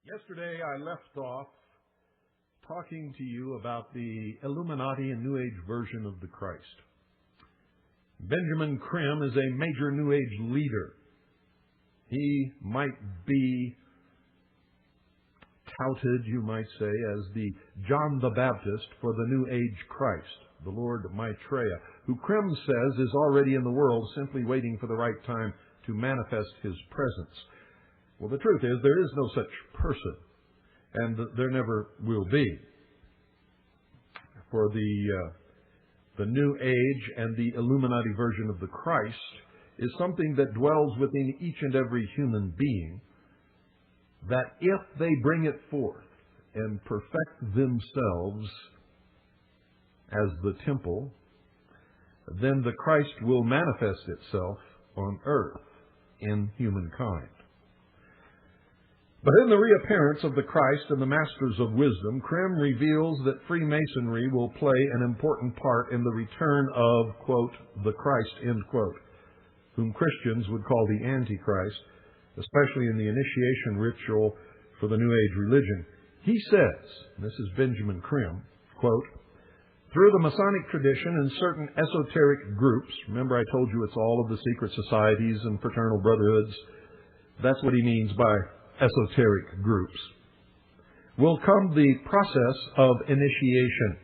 Yesterday I left off talking to you about the Illuminati and New Age version of the Christ. Benjamin Creme is a major New Age leader. He might be touted, you might say, as the John the Baptist for the New Age Christ, the Lord Maitreya, who Creme says is already in the world, simply waiting for the right time to manifest His presence. Well, the truth is, there is no such person, and there never will be. For the New Age and the Illuminati version of the Christ is something that dwells within each and every human being, that if they bring it forth and perfect themselves as the temple, then the Christ will manifest itself on earth in humankind. But in the reappearance of the Christ and the Masters of Wisdom, Creme reveals that Freemasonry will play an important part in the return of, quote, the Christ, end quote, whom Christians would call the Antichrist, especially in the initiation ritual for the New Age religion. He says, and this is Benjamin Creme, quote, through the Masonic tradition and certain esoteric groups, remember I told you it's all of the secret societies and fraternal brotherhoods, that's what he means by esoteric groups, will come the process of initiation.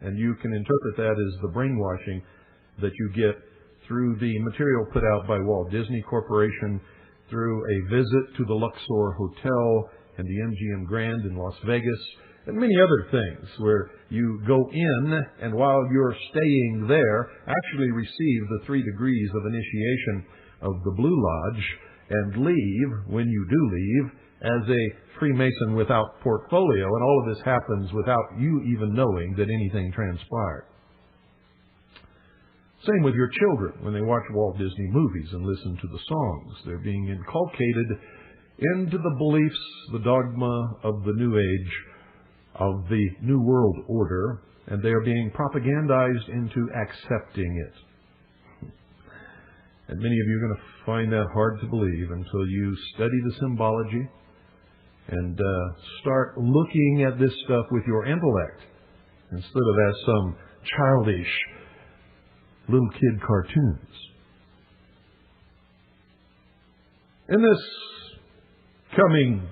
And you can interpret that as the brainwashing that you get through the material put out by Walt Disney Corporation, through a visit to the Luxor Hotel and the MGM Grand in Las Vegas, and many other things where you go in and while you're staying there actually receive the 3 degrees of initiation of the Blue Lodge and leave, when you do leave, as a Freemason without portfolio. And all of this happens without you even knowing that anything transpired. Same with your children when they watch Walt Disney movies and listen to the songs. They're being inculcated into the beliefs, the dogma of the New Age, of the New World Order, and they are being propagandized into accepting it. And many of you are going to find that hard to believe until you study the symbology and start looking at this stuff with your intellect instead of as some childish little kid cartoons. In this coming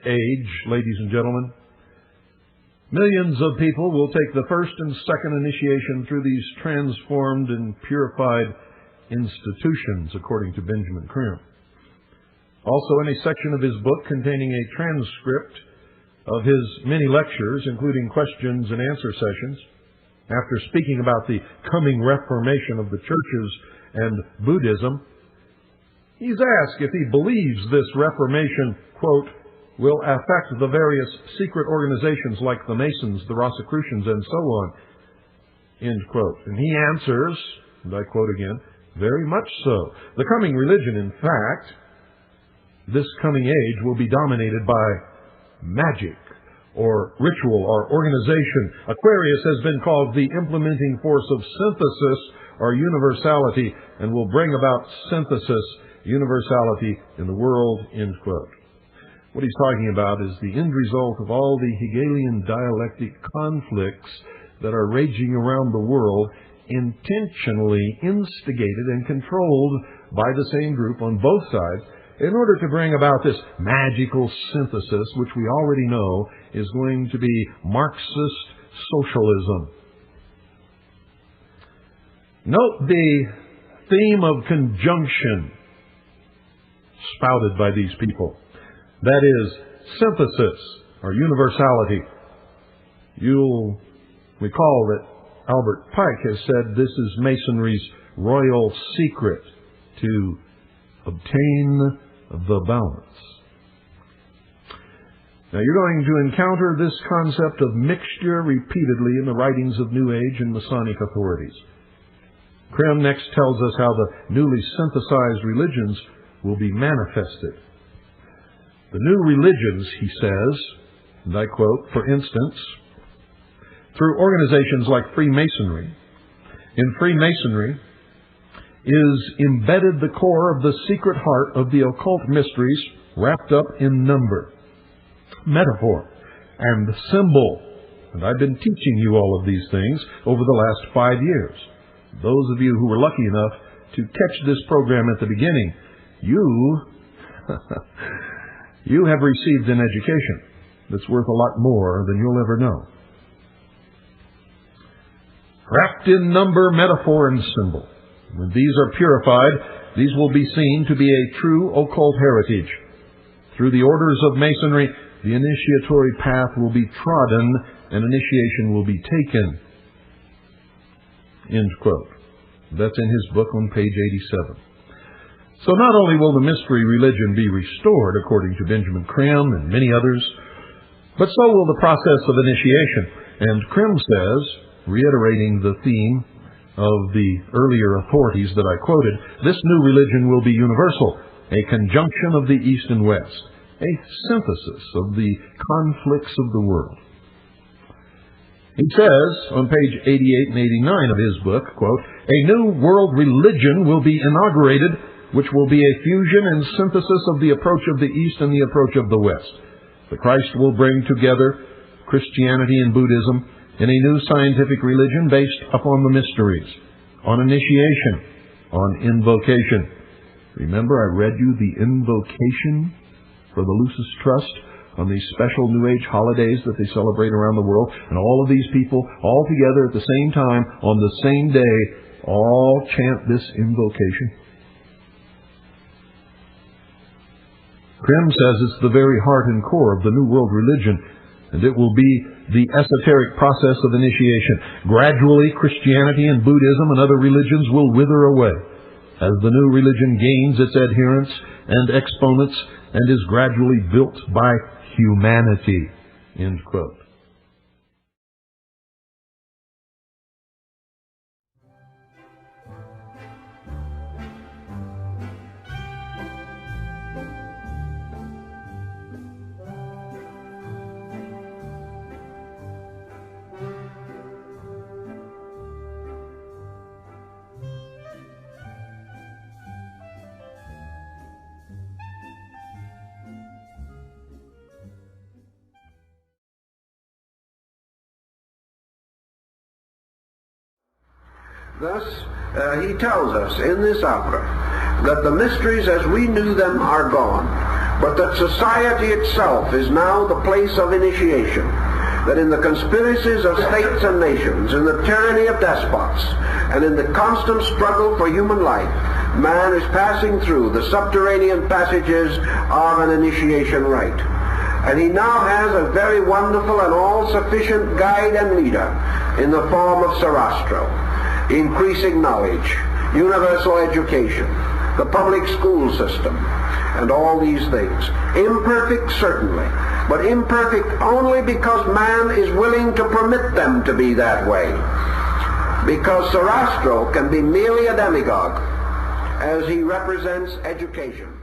age, ladies and gentlemen, millions of people will take the first and second initiation through these transformed and purified institutions, according to Benjamin Creme. Also, in a section of his book containing a transcript of his many lectures, including questions and answer sessions, after speaking about the coming reformation of the churches and Buddhism, he's asked if he believes this reformation, quote, will affect the various secret organizations like the Masons, the Rosicrucians, and so on, end quote. And he answers, and I quote again, very much so. The coming religion, in fact, this coming age will be dominated by magic or ritual or organization. Aquarius has been called the implementing force of synthesis or universality and will bring about synthesis, universality in the world, end quote. What he's talking about is the end result of all the Hegelian dialectic conflicts that are raging around the world, intentionally instigated and controlled by the same group on both sides in order to bring about this magical synthesis, which we already know is going to be Marxist socialism. Note the theme of conjunction spouted by these people. That is synthesis or universality. You'll recall that Albert Pike has said this is Masonry's royal secret to obtain the balance. Now, you're going to encounter this concept of mixture repeatedly in the writings of New Age and Masonic authorities. Creme next tells us how the newly synthesized religions will be manifested. The new religions, he says, and I quote, for instance, through organizations like Freemasonry. In Freemasonry is embedded the core of the secret heart of the occult mysteries wrapped up in number. metaphor and symbol. And I've been teaching you all of these things over the last 5 years. Those of you who were lucky enough to catch this program at the beginning, you have received an education that's worth a lot more than you'll ever know. Wrapped in number, metaphor, and symbol. When these are purified, these will be seen to be a true occult heritage. Through the orders of Masonry, the initiatory path will be trodden and initiation will be taken. End quote. That's in his book on page 87. So not only will the mystery religion be restored, according to Benjamin Creme and many others, but so will the process of initiation. And Creme says, reiterating the theme of the earlier authorities that I quoted, this new religion will be universal, a conjunction of the East and West, a synthesis of the conflicts of the world. He says on page 88 and 89 of his book, quote, a new world religion will be inaugurated, which will be a fusion and synthesis of the approach of the East and the approach of the West. The Christ will bring together Christianity and Buddhism in a new scientific religion based upon the mysteries, on initiation, on invocation. Remember, I read you the invocation for the Lucis Trust on these special New Age holidays that they celebrate around the world, and all of these people all together at the same time on the same day all chant this invocation. Creme says it's the very heart and core of the New World religion, and it will be the esoteric process of initiation. Gradually, Christianity and Buddhism and other religions will wither away as the new religion gains its adherents and exponents and is gradually built by humanity. End quote. Thus, he tells us in this opera that the mysteries as we knew them are gone, but that society itself is now the place of initiation, that in the conspiracies of states and nations, in the tyranny of despots, and in the constant struggle for human life, man is passing through the subterranean passages of an initiation rite. And he now has a very wonderful and all-sufficient guide and leader in the form of Sarastro. Increasing knowledge, universal education, the public school system, and all these things. Imperfect, certainly, but imperfect only because man is willing to permit them to be that way. Because Sarastro can be merely a demagogue, as he represents education.